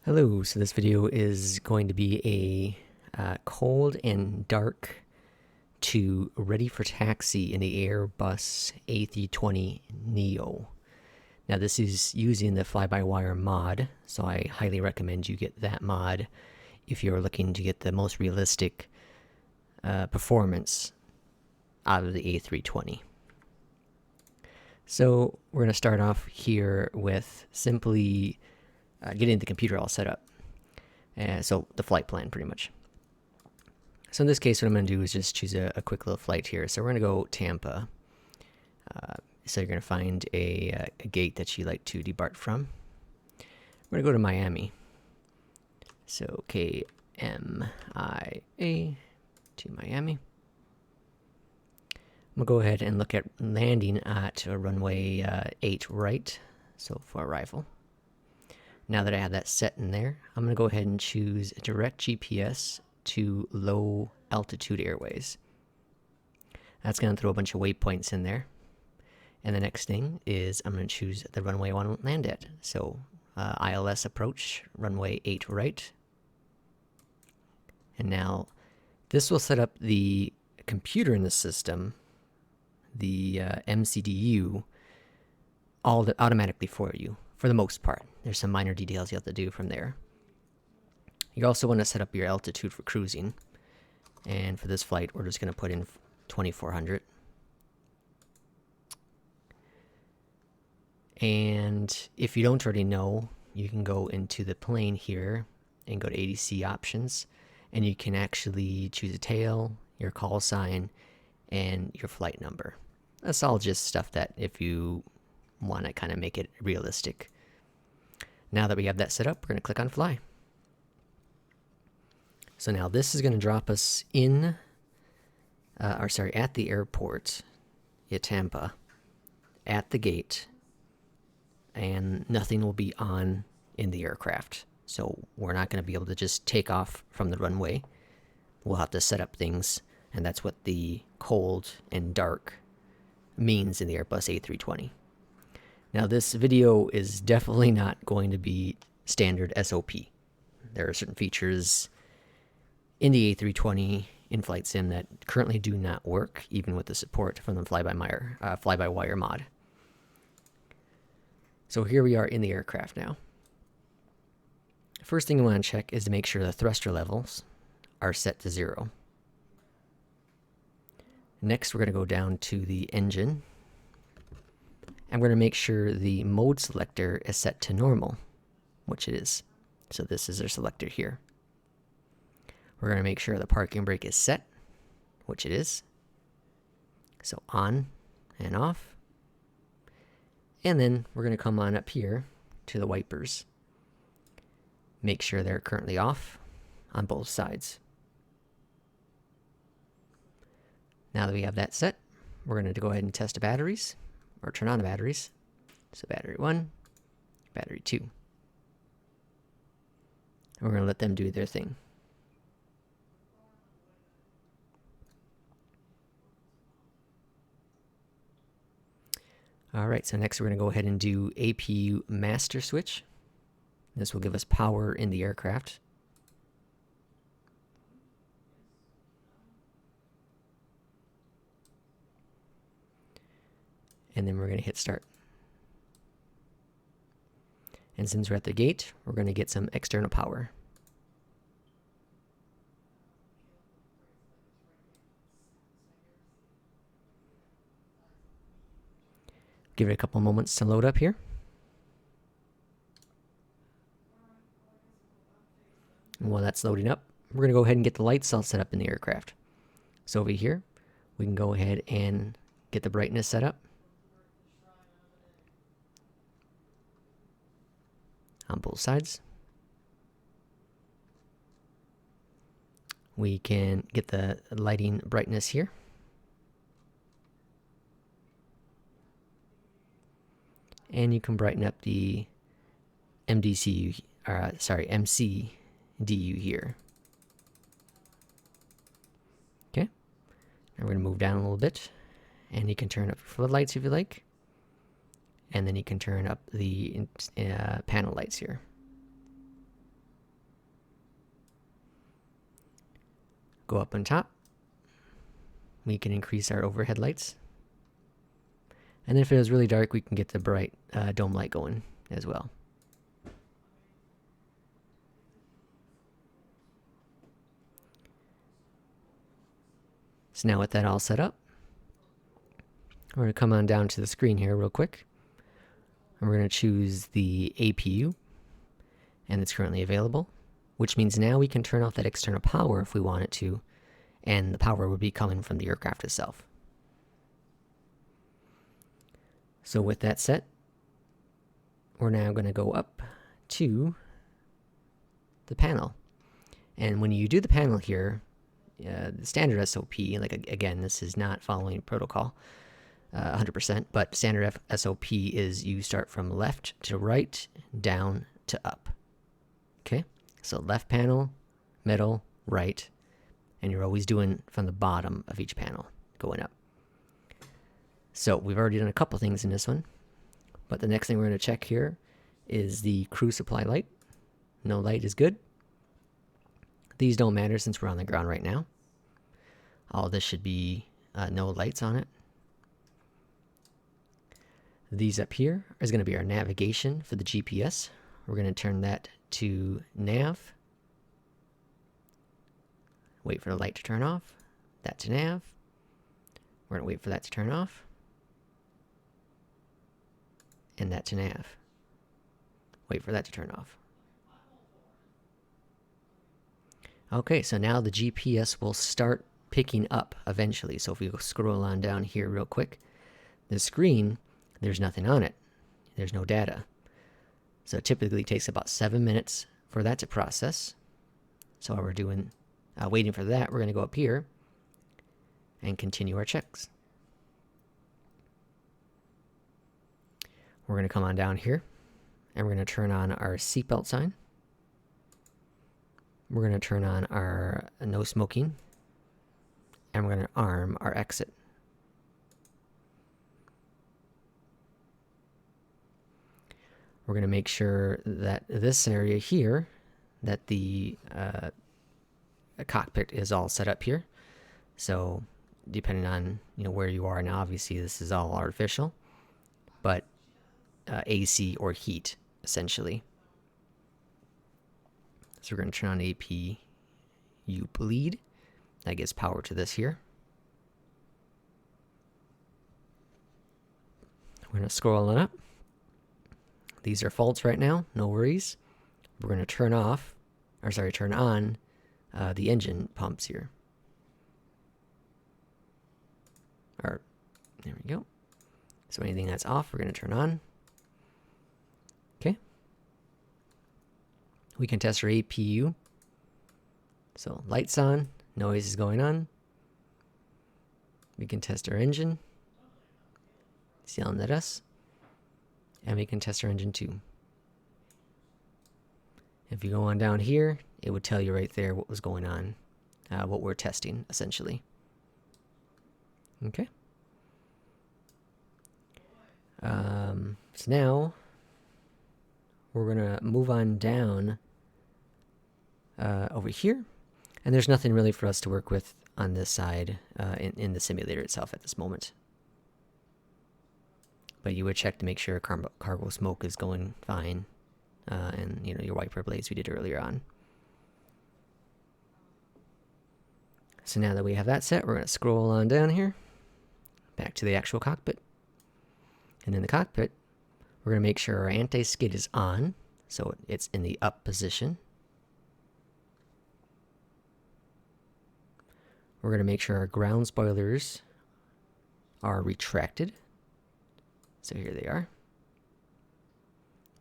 Hello, so this video is going to be a cold and dark to ready for taxi in the Airbus A320Neo. Now this is using the fly-by-wire mod, so I highly recommend you get that mod if you're looking to get the most realistic performance out of the A320. So we're going to start off here with simply getting the computer all set up. So the flight plan, pretty much. So in this case, what I'm going to do is just choose a quick little flight here. So we're going to go Tampa. So you're going to find a gate that you like to depart from. We're going to go to Miami. So KMIA to Miami. I'm going to go ahead and look at landing at runway 8 right, so for arrival. Now that I have that set in there, I'm going to go ahead and choose direct GPS to low altitude airways. That's going to throw a bunch of waypoints in there. And the next thing is I'm going to choose the runway I want to land at. So ILS approach, runway 8 right. And now this will set up the computer in the system, the MCDU, all automatically for you, for the most part. There's some minor details you have to do from there. You also want to set up your altitude for cruising. And for this flight, we're just going to put in 2400. And if you don't already know, you can go into the plane here and go to ADC options. And you can actually choose a tail, your call sign, and your flight number. That's all just stuff that if you want to kind of make it realistic. Now that we have that set up, we're going to click on fly. So now this is going to drop us in, at the airport at Tampa, at the gate, and nothing will be on in the aircraft. So we're not going to be able to just take off from the runway. We'll have to set up things, and that's what the cold and dark means in the Airbus A320. Now this video is definitely not going to be standard SOP. There are certain features in the A320 in-flight sim that currently do not work, even with the support from the fly-by-wire mod. So here we are in the aircraft now. First thing you want to check is to make sure the thruster levels are set to 0. Next, we're going to go down to the engine. I'm going to make sure the mode selector is set to normal, which it is. So this is our selector here. We're going to make sure the parking brake is set, which it is. So on and off. And then we're going to come on up here to the wipers. Make sure they're currently off on both sides. Now that we have that set, we're going to go ahead and test the batteries. Or turn on the batteries. So battery 1, battery 2. And we're going to let them do their thing. Alright, so next we're going to go ahead and do APU master switch. This will give us power in the aircraft. And then we're going to hit start. And since we're at the gate, we're going to get some external power. Give it a couple moments to load up here. And while that's loading up, we're going to go ahead and get the lights all set up in the aircraft. So over here, we can go ahead and get the brightness set up on both sides. We can get the lighting brightness here. And you can brighten up the MCDU here. Okay. Now we're going to move down a little bit. And you can turn up floodlights if you like. And then you can turn up the panel lights here. go up on top. We can increase our overhead lights. And then if it was really dark, we can get the bright dome light going as well. So now with that all set up, we're going to come on down to the screen here real quick. And we're going to choose the APU, and it's currently available, which means now we can turn off that external power if we want it to, and the power would be coming from the aircraft itself. So with that set, we're now going to go up to the panel. And when you do the panel here, the standard SOP, like again, this is not following protocol 100%, but standard SOP is you start from left to right, down to up. Okay, so left panel, middle, right, and you're always doing from the bottom of each panel going up. So we've already done a couple things in this one, but the next thing we're going to check here is the crew supply light. No light is good. These don't matter since we're on the ground right now. All this should be no lights on it. These up here is going to be our navigation for the GPS. We're going to turn that to nav. Wait for the light to turn off. That to nav. We're going to wait for that to turn off. And that to nav. Wait for that to turn off. Okay, so now the GPS will start picking up eventually. So if we go scroll on down here real quick, the screen, there's nothing on it. There's no data. So it typically takes about 7 minutes for that to process. So while we're doing, waiting for that, we're going to go up here and continue our checks. We're going to come on down here and we're going to turn on our seatbelt sign. We're going to turn on our no smoking, and we're going to arm our exit. We're going to make sure that this area here, that the cockpit is all set up here. So depending on where you are now, obviously this is all artificial, but AC or heat essentially. So we're going to turn on APU bleed. That gives power to this here. We're going to scroll on up. These are faults right now, no worries. We're going to turn on the engine pumps here. There we go. So anything that's off, we're going to turn on. Okay. We can test our APU. So lights on, noise is going on. We can test our engine. It's yelling at us. And we can test our engine too. If you go on down here, it would tell you right there what was going on, what we're testing essentially. Okay. So now we're gonna move on down over here, and there's nothing really for us to work with on this side in the simulator itself at this moment. But you would check to make sure cargo smoke is going fine, and your wiper blades we did earlier on. So now that we have that set, we're going to scroll on down here, back to the actual cockpit. And in the cockpit, we're going to make sure our anti-skid is on, so it's in the up position. We're going to make sure our ground spoilers are retracted. So here they are.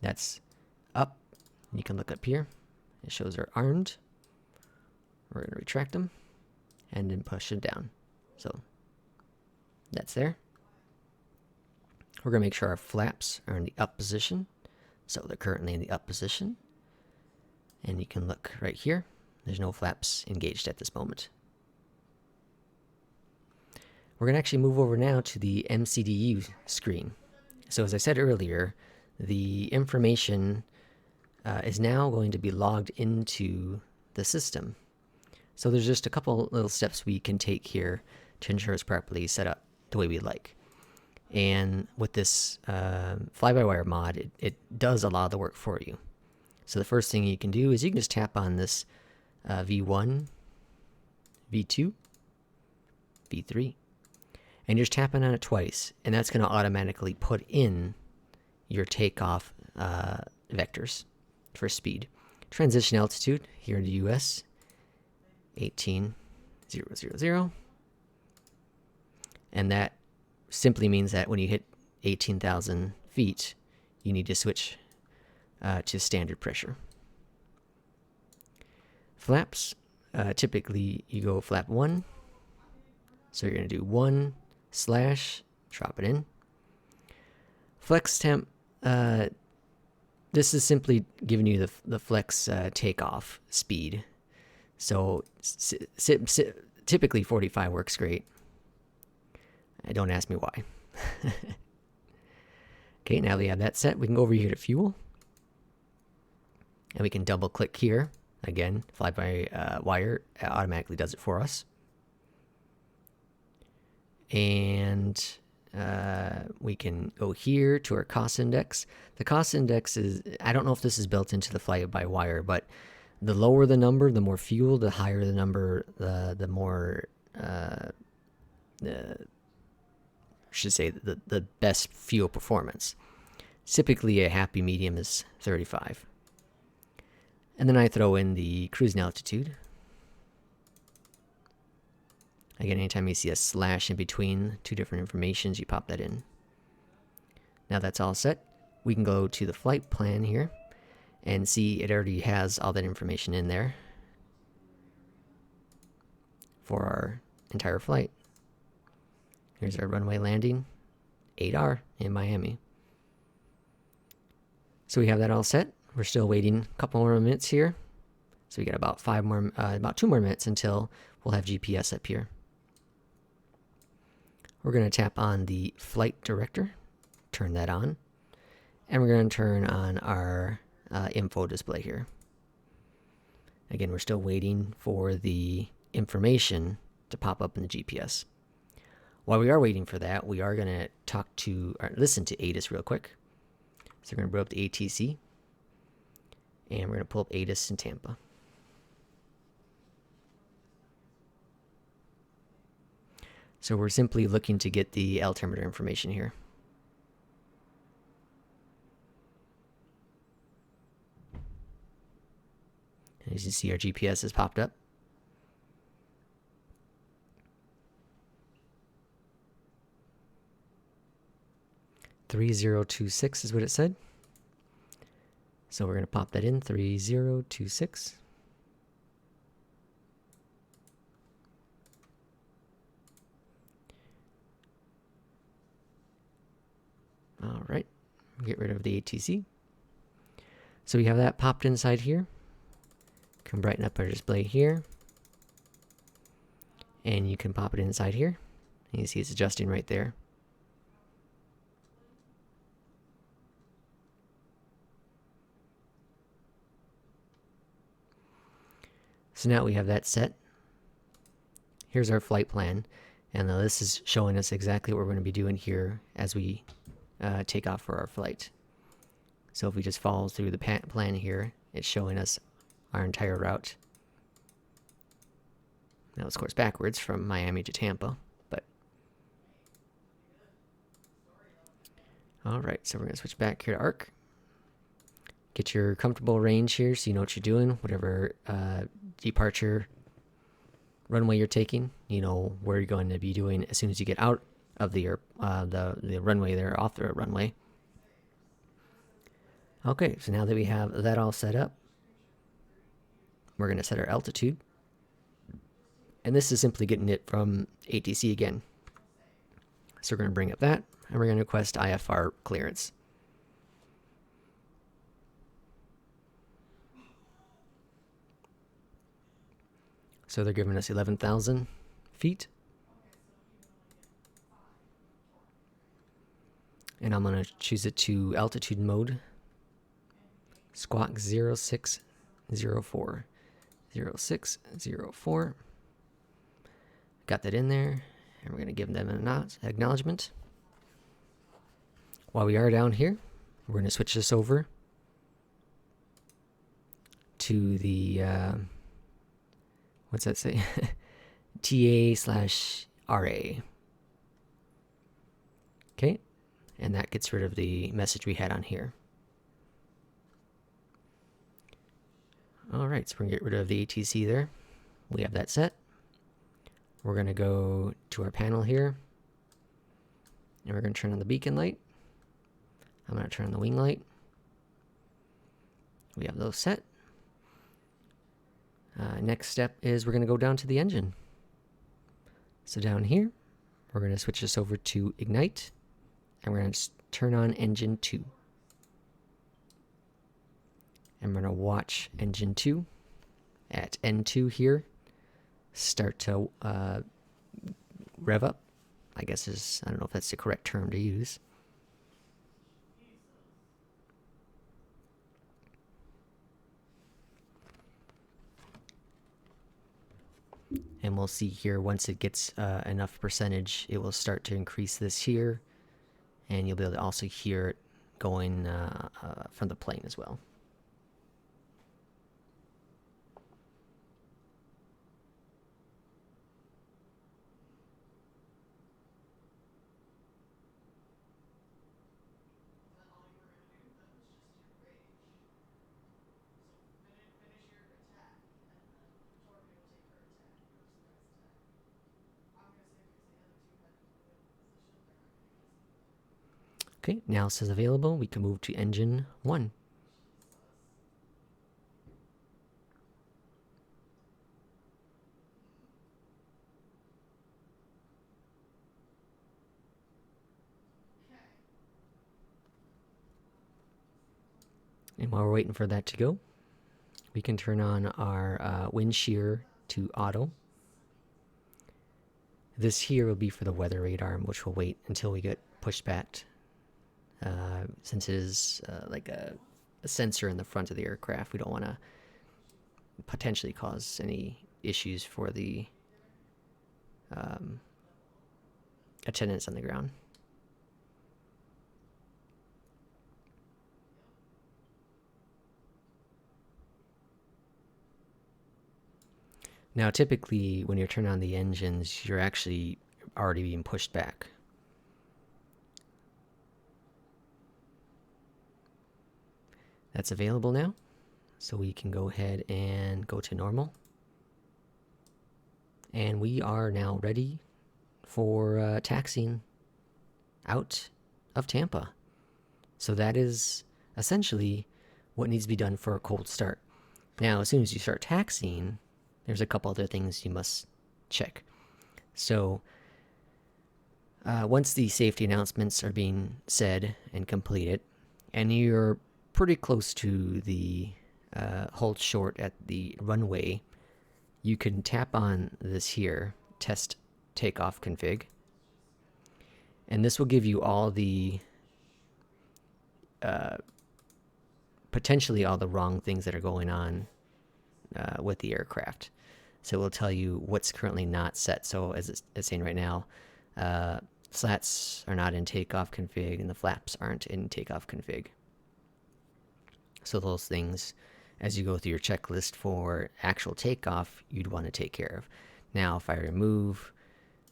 That's up. You can look up here. It shows they're armed. We're going to retract them and then push them down. So that's there. We're going to make sure our flaps are in the up position. So they're currently in the up position. And you can look right here. There's no flaps engaged at this moment. We're going to actually move over now to the MCDU screen. So as I said earlier, the information is now going to be logged into the system. So there's just a couple little steps we can take here to ensure it's properly set up the way we'd like. And with this fly-by-wire mod, it does a lot of the work for you. So the first thing you can do is you can just tap on this V1, V2, V3, and you're just tapping on it twice, and that's going to automatically put in your takeoff vectors for speed. Transition altitude here in the US, 18,000, and that simply means that when you hit 18,000 feet, you need to switch to standard pressure. Flaps, typically you go flap 1, so you're going to do 1 / drop it in. Flex temp, this is simply giving you the flex takeoff speed. So typically 45 works great. Don't ask me why. Okay, now we have that set. We can go over here to fuel. And we can double click here. Again, fly-by-wire automatically does it for us. And we can go here to our cost index. The cost index is, I don't know if this is built into the fly-by-wire, but the lower the number, the more fuel, the higher the number, the more, the best fuel performance. Typically a happy medium is 35. And then I throw in the cruising altitude. Again, anytime you see a slash in between two different informations, you pop that in. Now that's all set. We can go to the flight plan here and see it already has all that information in there for our entire flight. Here's our runway landing, 8R in Miami. So we have that all set. We're still waiting a couple more minutes here. So we got about 2 more minutes until we'll have GPS up here. We're going to tap on the flight director, turn that on, and we're going to turn on our info display here. Again, we're still waiting for the information to pop up in the GPS. While we are waiting for that, we are going to listen to ATIS real quick. So we're going to bring up the ATC, and we're going to pull up ATIS in Tampa. So we're simply looking to get the altimeter information here. And as you see, our GPS has popped up. "3026" is what it said. So we're going to pop that in, 3026. All right, get rid of the ATC. So we have that popped inside here. Can brighten up our display here. And you can pop it inside here. And you see it's adjusting right there. So now we have that set. Here's our flight plan. And this is showing us exactly what we're going to be doing here as we take off for our flight. So if we just follow through the plan here, it's showing us our entire route. Now, of course, backwards from Miami to Tampa, but all right. So we're going to switch back here to ARC. Get your comfortable range here so you know what you're doing. Whatever departure runway you're taking, you know where you're going to be doing as soon as you get out of the runway there, off the runway. Okay, so now that we have that all set up, we're going to set our altitude. And this is simply getting it from ATC again. So we're going to bring up that, and we're going to request IFR clearance. So they're giving us 11,000 feet. And I'm going to choose it to altitude mode. Squawk 0604. 0604. Got that in there, and we're going to give them an acknowledgement. While we are down here, we're going to switch this over to the, what's that say? TA/RA. Okay, and that gets rid of the message we had on here. All right, so we're going to get rid of the ATC there. We have that set. We're going to go to our panel here, and we're going to turn on the beacon light. I'm going to turn on the wing light. We have those set. Next step is we're going to go down to the engine. So down here, we're going to switch this over to Ignite, and we're going to turn on Engine 2. And we're going to watch Engine 2 at N2 here start to rev up. I guess I don't know if that's the correct term to use. And we'll see here, once it gets enough percentage, it will start to increase this here. And you'll be able to also hear it going from the plane as well. Okay, now it says available. We can move to engine 1. And while we're waiting for that to go, we can turn on our wind shear to auto. This here will be for the weather radar, which will wait until we get pushed back. Since it is like a sensor in the front of the aircraft, we don't want to potentially cause any issues for the attendants on the ground. Now, typically, when you're turning on the engines, you're actually already being pushed back. That's available now, so we can go ahead and go to normal. And we are now ready for taxiing out of Tampa. So that is essentially what needs to be done for a cold start. Now, as soon as you start taxiing, there's a couple other things you must check. So once the safety announcements are being said and completed, and you're pretty close to the hold short at the runway, you can tap on this here, test takeoff config, and this will give you all the potentially all the wrong things that are going on with the aircraft. So it will tell you what's currently not set. So as it's saying right now, slats are not in takeoff config and the flaps aren't in takeoff config. So those things, as you go through your checklist for actual takeoff, you'd want to take care of. Now, if I remove,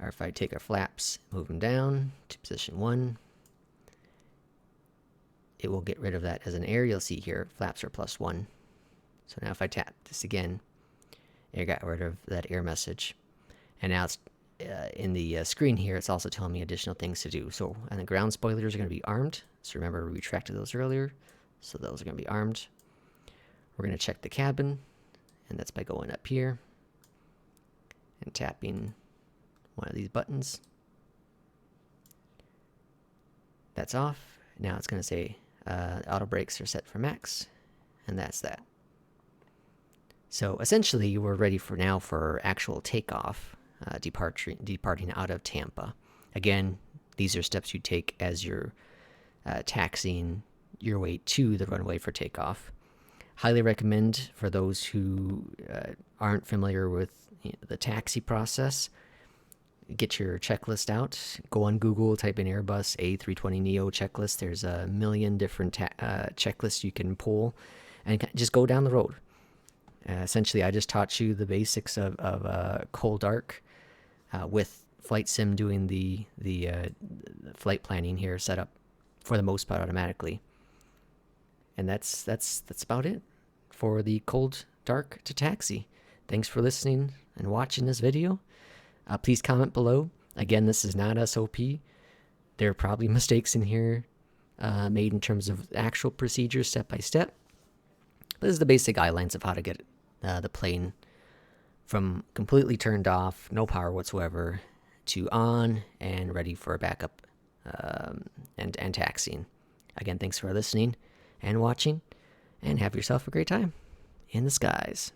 or if I take our flaps, move them down to position 1, it will get rid of that as an error. You'll see here, flaps are +1. So now if I tap this again, it got rid of that error message. And now it's in the screen here, it's also telling me additional things to do. So, and the ground spoilers are going to be armed. So remember, we retracted those earlier. So those are going to be armed. We're going to check the cabin, and that's by going up here and tapping one of these buttons. That's off. Now it's going to say auto brakes are set for max, and that's that. So essentially, we're ready for now for actual takeoff, departing out of Tampa. Again, these are steps you take as you're taxiing your way to the runway for takeoff. Highly recommend for those who aren't familiar with the taxi process. Get your checklist out. Go on Google, type in Airbus A320Neo checklist. There's a million different checklists you can pull, and just go down the road. Essentially, I just taught you the basics of cold dark with Flight Sim doing the flight planning here set up for the most part automatically. And that's about it for the cold dark to taxi. Thanks for listening and watching this video. Please comment below. Again, this is not SOP. There are probably mistakes in here made in terms of actual procedures step by step. But this is the basic guidelines of how to get the plane from completely turned off, no power whatsoever, to on and ready for a backup and taxiing. Again, thanks for listening and watching, and have yourself a great time in the skies.